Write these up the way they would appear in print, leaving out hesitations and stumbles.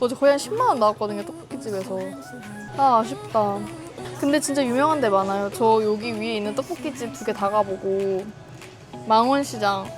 어제 거의 한 10만 원 나왔거든요, 떡볶이집에서. 아, 아쉽다. 근데 진짜 유명한 데 많아요. 저 여기 위에 있는 떡볶이집 2개 다 가보고 망원시장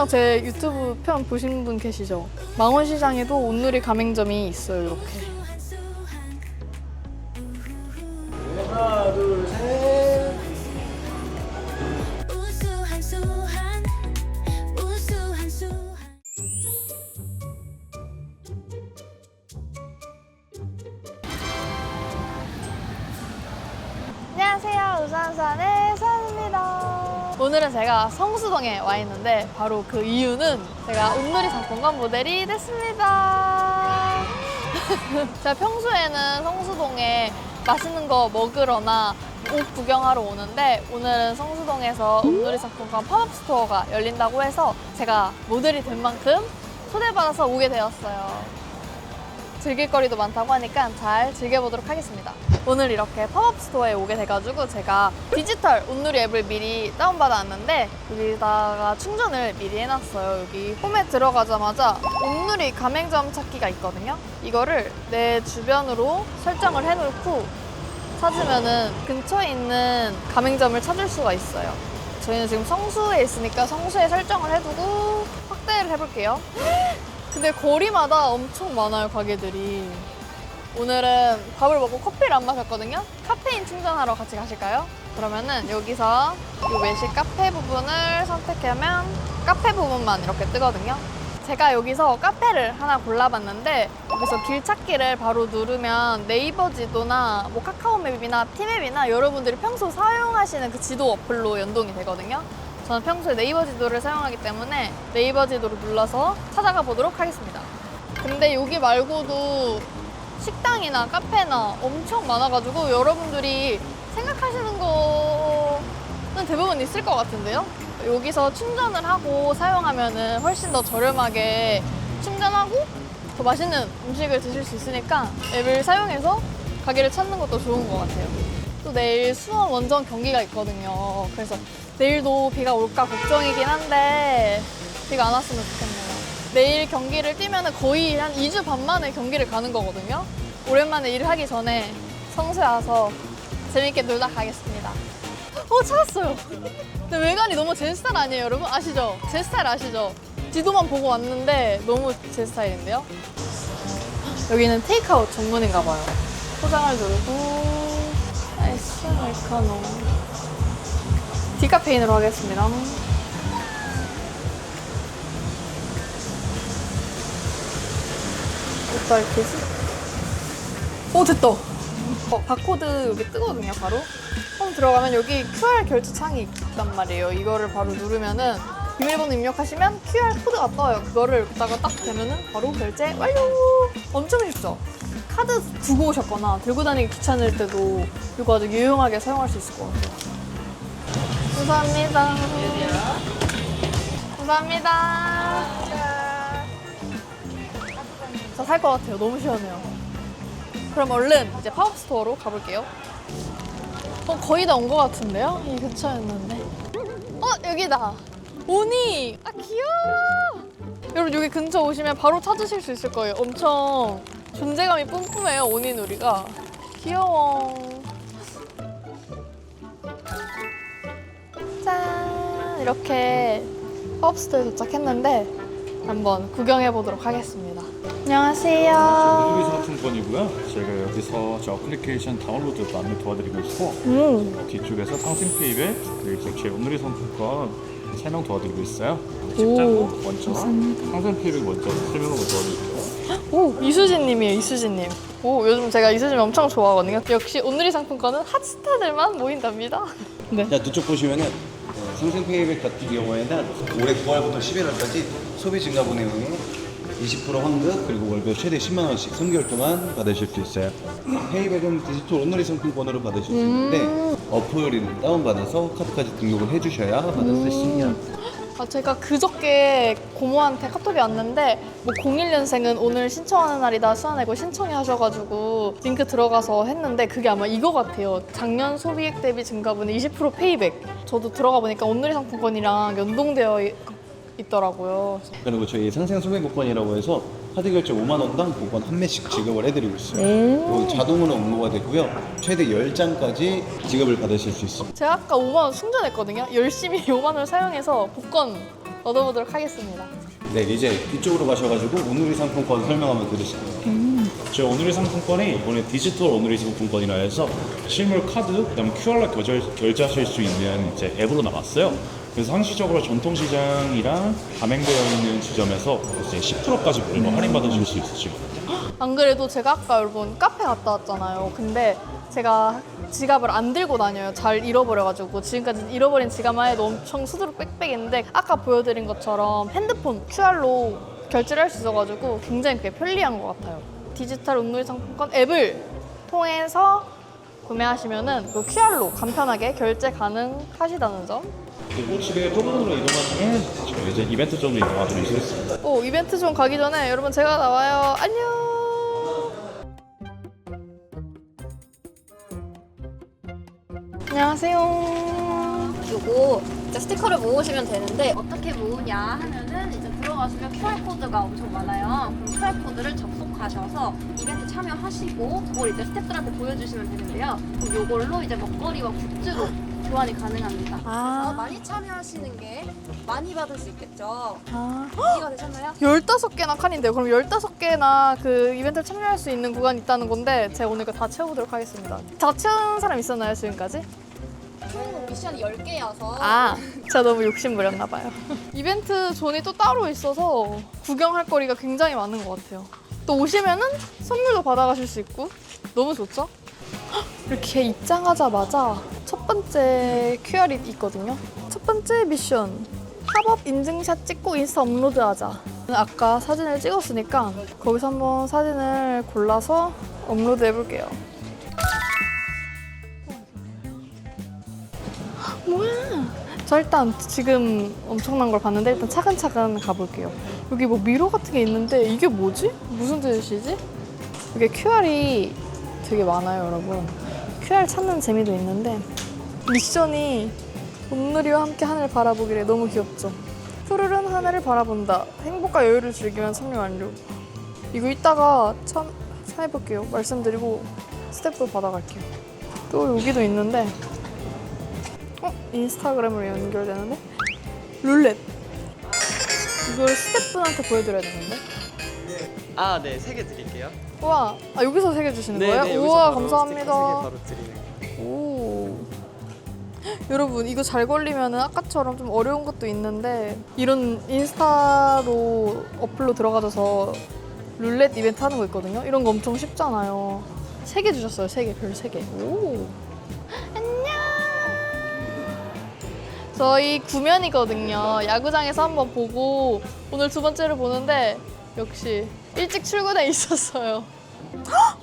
제 유튜브 편 보신 분 계시죠? 망원시장에도 온누리 가맹점이 있어요, 이렇게. 하나, 둘, 셋. 우수한 수한 우수한 수한 안녕하세요, 우산산의 서연입니다. 오늘은 제가 성수동에 와 있는데 바로 그 이유는 제가 온누리 상품권 모델이 됐습니다. 제가 평소에는 성수동에 맛있는 거 먹으러나 옷 구경하러 오는데 오늘은 성수동에서 온누리 상품권 팝업 스토어가 열린다고 해서 제가 모델이 된 만큼 초대받아서 오게 되었어요. 즐길 거리도 많다고 하니까 잘 즐겨보도록 하겠습니다. 오늘 이렇게 팝업 스토어에 오게 돼가지고 제가 디지털 온누리 앱을 미리 다운받아왔는데 여기다가 충전을 미리 해놨어요. 여기 홈에 들어가자마자 온누리 가맹점 찾기가 있거든요. 이거를 내 주변으로 설정을 해놓고 찾으면은 근처에 있는 가맹점을 찾을 수가 있어요. 저희는 지금 성수에 있으니까 성수에 설정을 해두고 확대를 해볼게요. 근데 거리마다 엄청 많아요, 가게들이. 오늘은 밥을 먹고 커피를 안 마셨거든요. 카페인 충전하러 같이 가실까요? 그러면은 여기서 이 외식 카페 부분을 선택하면 카페 부분만 이렇게 뜨거든요. 제가 여기서 카페를 하나 골라봤는데 여기서 길 찾기를 바로 누르면 네이버 지도나 뭐 카카오맵이나 티맵이나 여러분들이 평소 사용하시는 그 지도 어플로 연동이 되거든요. 저는 평소에 네이버 지도를 사용하기 때문에 네이버 지도를 눌러서 찾아가 보도록 하겠습니다. 근데 여기 말고도 식당이나 카페나 엄청 많아가지고 여러분들이 생각하시는 거는 대부분 있을 것 같은데요? 여기서 충전을 하고 사용하면은 훨씬 더 저렴하게 충전하고 더 맛있는 음식을 드실 수 있으니까 앱을 사용해서 가게를 찾는 것도 좋은 것 같아요. 또 내일 수원 원정 경기가 있거든요. 그래서 내일도 비가 올까 걱정이긴 한데 비가 안 왔으면 좋겠네요. 내일 경기를 뛰면 거의 한 2주 반 만에 경기를 가는 거거든요. 오랜만에 일을 하기 전에 성수에 와서 재밌게 놀다 가겠습니다. 찾았어요. 근데 외관이 너무 제 스타일 아니에요, 여러분? 아시죠? 제 스타일 아시죠? 지도만 보고 왔는데 너무 제 스타일인데요? 여기는 테이크아웃 전문인가 봐요. 포장을 누르고 아이스 아메리카노 디카페인으로 하겠습니다. 어디다 이렇게지? 됐다. 바코드 여기 뜨거든요, 바로. 홈 들어가면 여기 QR 결제 창이 있단 말이에요. 이거를 바로 누르면은 비밀번호 입력하시면 QR 코드가 떠요. 그거를 여기다가 딱 대면은 바로 결제 완료! 엄청 쉽죠? 카드 두고 오셨거나 들고 다니기 귀찮을 때도 이거 아주 유용하게 사용할 수 있을 것 같아요. 감사합니다. 감사합니다. 저 살 것 같아요. 너무 시원해요. 그럼 얼른 이제 팝업 스토어로 가볼게요. 거의 다 온 것 같은데요? 이 근처였는데. 여기다. 오니! 아, 귀여워! 여러분, 여기 근처 오시면 바로 찾으실 수 있을 거예요. 엄청 존재감이 뿜뿜해요, 오니 놀이가. 귀여워. 짠! 이렇게 팝업 스토어에 도착했는데 한번 구경해 보도록 하겠습니다. 안녕하세요. 온누리 상품권이고요. 저희가 여기서 저 어플리케이션 다운로드 안내 도와드리고 있고 뒤쪽에서 상생페이백 그리고 제 온누리 상품권 설명 도와드리고 있어요. 직장으로 먼저 상생페이백 먼저 설명을 도와드릴게요. 이수진님이에요, 이수진님. 요즘 제가 이수진 엄청 좋아하거든요. 역시 온누리 상품권은 핫스타들만 모인답니다. 네. 자, 뒤쪽 보시면은 상생페이백 같은 경우에는 올해 9월부터 11월까지 소비 증가분에 의해 20% 환급 그리고 월별 최대 10만 원씩 3개월 동안 받으실 수 있어요. 페이백은 디지털 온누리 상품권으로 받으실 수 있는데 어플을 다운받아서 카드까지 등록을 해주셔야 받을 수 있습니다. 제가 그저께 고모한테 카톡이 왔는데 뭐 01년생은 오늘 신청하는 날이다 수아내고 신청해 하셔가지고 링크 들어가서 했는데 그게 아마 이거 같아요. 작년 소비액 대비 증가분의 20% 페이백. 저도 들어가 보니까 온누리 상품권이랑 연동되어 있더라고요. 그리고 저희 상생 소비국권이라고 해서 카드 결제 5만 원당 복권 한 매씩 지급을 해드리고 있어요. 그리고 자동으로 응모가 되고요. 최대 10장까지 지급을 받으실 수 있습니다. 제가 아까 5만 원 충전했거든요. 열심히 5만 원을 사용해서 복권 얻어보도록 하겠습니다. 네, 이제 이쪽으로 가셔가지고 오늘의 상품권 설명 한번 드리실게요. 저 오늘의 상품권이 이번에 디지털 오늘의 상품권이라 해서 실물 카드, 그다음 QR로 결제하실 수 있는 이제 앱으로 나왔어요. 그래서 상시적으로 전통시장이랑 가맹되어 있는 지점에서 이제 10%까지 무료 할인받으실 수 있으시고. 안 그래도 제가 아까 여러분 카페 갔다 왔잖아요. 근데 제가 지갑을 안 들고 다녀요. 잘 잃어버려가지고 지금까지 잃어버린 지갑만 해도 엄청 수두룩 빽빽인데 아까 보여드린 것처럼 핸드폰 QR로 결제를 할 수 있어가지고 굉장히 그게 편리한 것 같아요. 디지털 온누리 상품권 앱을 통해서 구매하시면은 그 QR로 간편하게 결제 가능하시다는 점. 그리고 집에 토론으로 이동하시면 저희 이제 이벤트 존으로 이동하도록 되어 있습니다. 오, 이벤트 좀 가기 전에 여러분 제가 나와요. 안녕. 안녕하세요. 요거 이제 스티커를 모으시면 되는데 어떻게 모으냐 하면은 이제 들어가시면 QR코드가 엄청 많아요. 그럼 QR코드를 접속하셔서 이벤트 참여하시고 그걸 이제 스태프들한테 보여주시면 되는데요. 그럼 요걸로 이제 먹거리와 굿즈로 교환이 가능합니다. 그래서 많이 참여하시는 게 많이 받을 수 있겠죠. 이해가 되셨나요? 15개나 칸인데요. 그럼 15개나 그 이벤트를 참여할 수 있는 구간이 있다는 건데 제가 오늘 그거 다 채워보도록 하겠습니다. 다 채운 사람 있었나요, 지금까지? 총 미션이 10개여서 아, 제가 너무 욕심부렸나 봐요. 이벤트 존이 또 따로 있어서 구경할 거리가 굉장히 많은 것 같아요. 또 오시면은 선물도 받아가실 수 있고 너무 좋죠? 헉, 이렇게 입장하자마자 첫 번째 QR이 있거든요. 첫 번째 미션. 팝업 인증샷 찍고 인스타 업로드하자. 아까 사진을 찍었으니까 거기서 한번 사진을 골라서 업로드 해볼게요. 뭐야? 저 일단 지금 엄청난 걸 봤는데 일단 차근차근 가볼게요. 여기 뭐 미러 같은 게 있는데 이게 뭐지? 무슨 뜻이지? 이게 QR이 되게 많아요, 여러분. QR 찾는 재미도 있는데 미션이 온누리와 함께 하늘을 바라보기래. 너무 귀엽죠? 푸르른 하늘을 바라본다. 행복과 여유를 즐기면 참여 완료. 이거 이따가 참여해볼게요. 말씀드리고 스태프 받아갈게요. 또 여기도 있는데 인스타그램으로 연결되는데 룰렛. 이걸 스태프분한테 보여드려야 되는데. 아, 네, 3개 드릴게요. 우와, 아, 여기서 3개 주시는 거예요? 여기서 우와, 바로 감사합니다. 스티커 3개 바로 드리는. 오. 여러분 이거 잘 걸리면은 아까처럼 좀 어려운 것도 있는데 이런 인스타로 어플로 들어가셔서 룰렛 이벤트 하는 거 있거든요. 이런 거 엄청 쉽잖아요. 3개 주셨어요. 3개, 별 3개. 오. 안녕. 저희 구면이거든요. 야구장에서 한번 보고 오늘 두 번째를 보는데 역시 일찍 출근해 있었어요. 헉!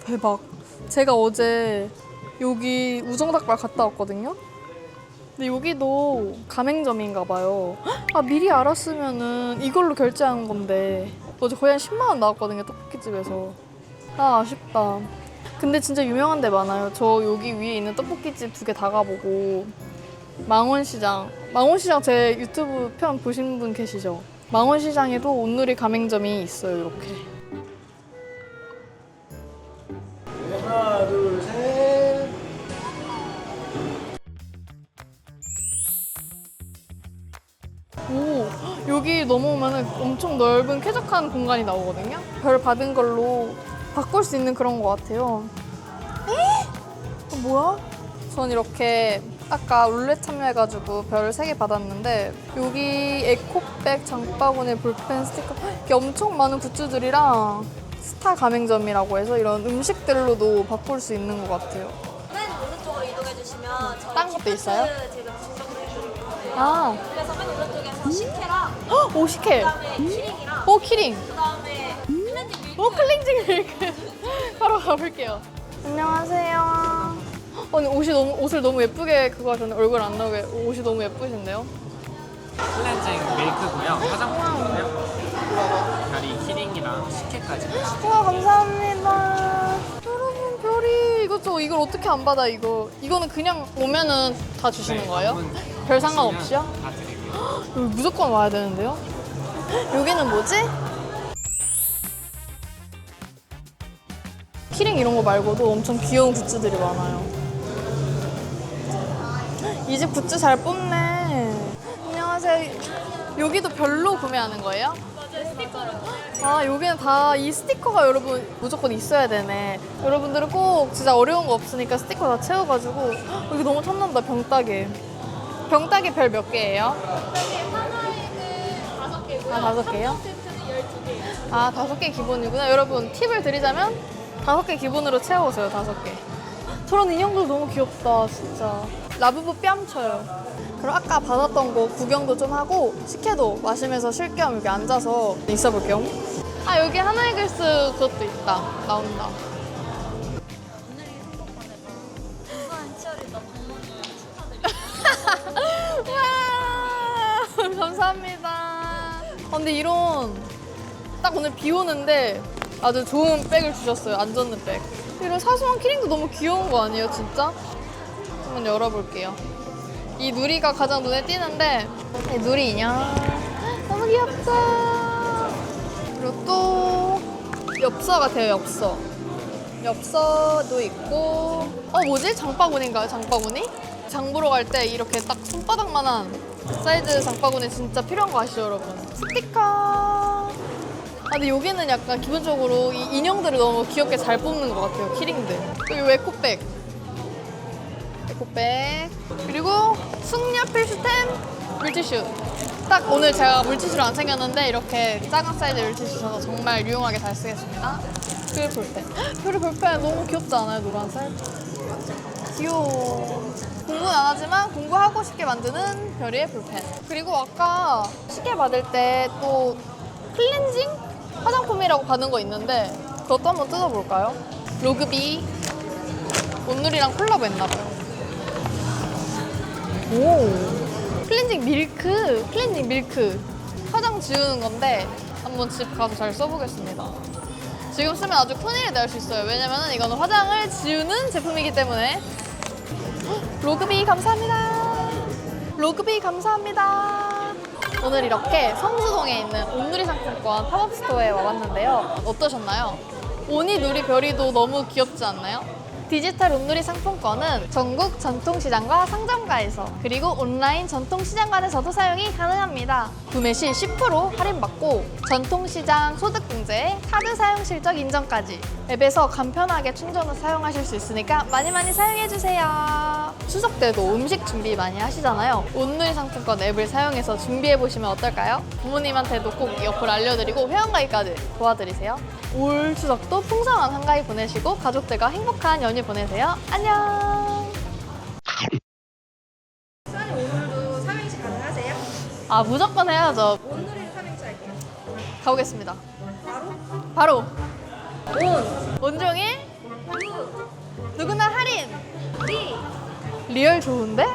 대박. 제가 어제 여기 우정닭발 갔다 왔거든요. 근데 여기도 가맹점인가 봐요. 아, 미리 알았으면은 이걸로 결제한 건데 어제 거의 한 10만 원 나왔거든요, 떡볶이집에서. 아, 아쉽다. 근데 진짜 유명한 데 많아요. 저 여기 위에 있는 떡볶이집 2개 다 가보고 망원시장 제 유튜브 편 보신 분 계시죠? 망원시장에도 온누리 가맹점이 있어요, 이렇게. 하나, 둘, 셋. 오, 여기 넘어오면 엄청 넓은 쾌적한 공간이 나오거든요. 별 받은 걸로 바꿀 수 있는 그런 것 같아요. 에? 뭐야? 전 이렇게 아까 룰렛 참여해가지고 별 3개 받았는데 여기 에코백, 장바구니, 볼펜, 스티커 이렇게 엄청 많은 굿즈들이랑 스타 가맹점이라고 해서 이런 음식들로도 바꿀 수 있는 것 같아요. 맨 오른쪽으로 이동해 주시면 저희 딴 것도 있어요? 키즈 지금 진정해 드릴 거예요. 아, 그래서 맨 오른쪽에서 식혜랑 헉, 오, 식혜. 그다음에 키링이랑 오, 키링. 그다음에 클렌징 밀크 오, 클렌징 밀크. 바로 가볼게요. 안녕하세요. 아니, 옷을 너무 예쁘게 그거 하셨네. 얼굴 안 나오게. 옷이 너무 예쁘신데요? 클렌징 밀크고요. 화장품이고요. 별이 키링이랑 식혜까지. 우와, 감사합니다. 여러분, 별이 이걸 어떻게 안 받아, 이거. 이거는 그냥 오면은 다 주시는 거예요? 별 상관없이요? 다 드리고요. 여기 무조건 와야 되는데요? 여기는 뭐지? 키링 이런 거 말고도 엄청 귀여운 굿즈들이 많아요. 이 집 굿즈 잘 뽑네. 안녕하세요. 여기도 별로 구매하는 거예요? 아, 여기는 다 이 스티커가 여러분 무조건 있어야 되네. 여러분들은 꼭 진짜 어려운 거 없으니까 스티커 다 채워가지고. 여기 너무 탐난다. 병따개. 병따개 별 몇 개예요? 아, 5개요? 아, 5개 기본이구나. 여러분 팁을 드리자면 5개 기본으로 채워오세요. 5개. 저런 인형들 너무 귀엽다. 진짜 라부부 뺨쳐요. 그럼 아까 받았던 거 구경도 좀 하고 식혜도 마시면서 쉴 겸 여기 앉아서 있어볼 겸. 아, 여기 하나이글스 그것도 있다. 나온다. 와, 감사합니다. 근데 이런 딱 오늘 비 오는데 아주 좋은 백을 주셨어요. 안 젖는 백. 이런 사소한 키링도 너무 귀여운 거 아니에요, 진짜? 한번 열어볼게요. 이 누리가 가장 눈에 띄는데 이 누리 인형 너무 귀엽다. 그리고 또 엽서 같아요. 엽서도 있고 뭐지? 장바구니인가요? 장바구니? 장 보러 갈 때 이렇게 딱 손바닥만한 사이즈 장바구니 진짜 필요한 거 아시죠, 여러분? 스티커. 아, 근데 여기는 약간 기본적으로 이 인형들을 너무 귀엽게 잘 뽑는 것 같아요. 키링들. 여기 에코백. 에코백. 그리고 숙녀 필수템 물티슈. 딱 오늘 제가 물티슈를 안 챙겼는데 이렇게 작은 사이즈 물티슈 줘서 정말 유용하게 잘 쓰겠습니다. 별 볼펜. 별의 볼펜 너무 귀엽지 않아요? 노란색? 귀여워. 공부는 안 하지만 공부하고 싶게 만드는 별이의 볼펜. 그리고 아까 시계 받을 때 또 클렌징 화장품이라고 받은 거 있는데 그것도 한번 뜯어볼까요? 로그비. 온누리랑 콜라보 했나봐요. 오. 클렌징 밀크. 화장 지우는 건데 한번 집 가서 잘 써보겠습니다. 지금 쓰면 아주 큰일이 날 수 있어요. 왜냐면 이거는 화장을 지우는 제품이기 때문에. 로그비 감사합니다. 로그비 감사합니다. 오늘 이렇게 성수동에 있는 온누리 상품권 팝업 스토어에 와봤는데요. 어떠셨나요? 오니 누리 별이도 너무 귀엽지 않나요? 디지털 온누리 상품권은 전국 전통시장과 상점가에서 그리고 온라인 전통시장관에서도 사용이 가능합니다. 구매 시 10% 할인받고 전통시장 소득공제에 카드 사용 실적 인정까지 앱에서 간편하게 충전 후 사용하실 수 있으니까 많이 사용해주세요. 추석 때도 음식 준비 많이 하시잖아요. 온누리 상품권 앱을 사용해서 준비해보시면 어떨까요? 부모님한테도 꼭 이 어플 알려드리고 회원가입까지 도와드리세요. 올 추석도 풍성한 한가위 보내시고 가족들과 행복한 연휴 보내세요. 안녕. 수아님 오늘도 삼행시 가능하세요? 아, 무조건 해야죠. 오늘은 삼행시 할게요. 가보겠습니다. 바로 온, 온종일 루, 누구나 할인. 리, 리얼 좋은데?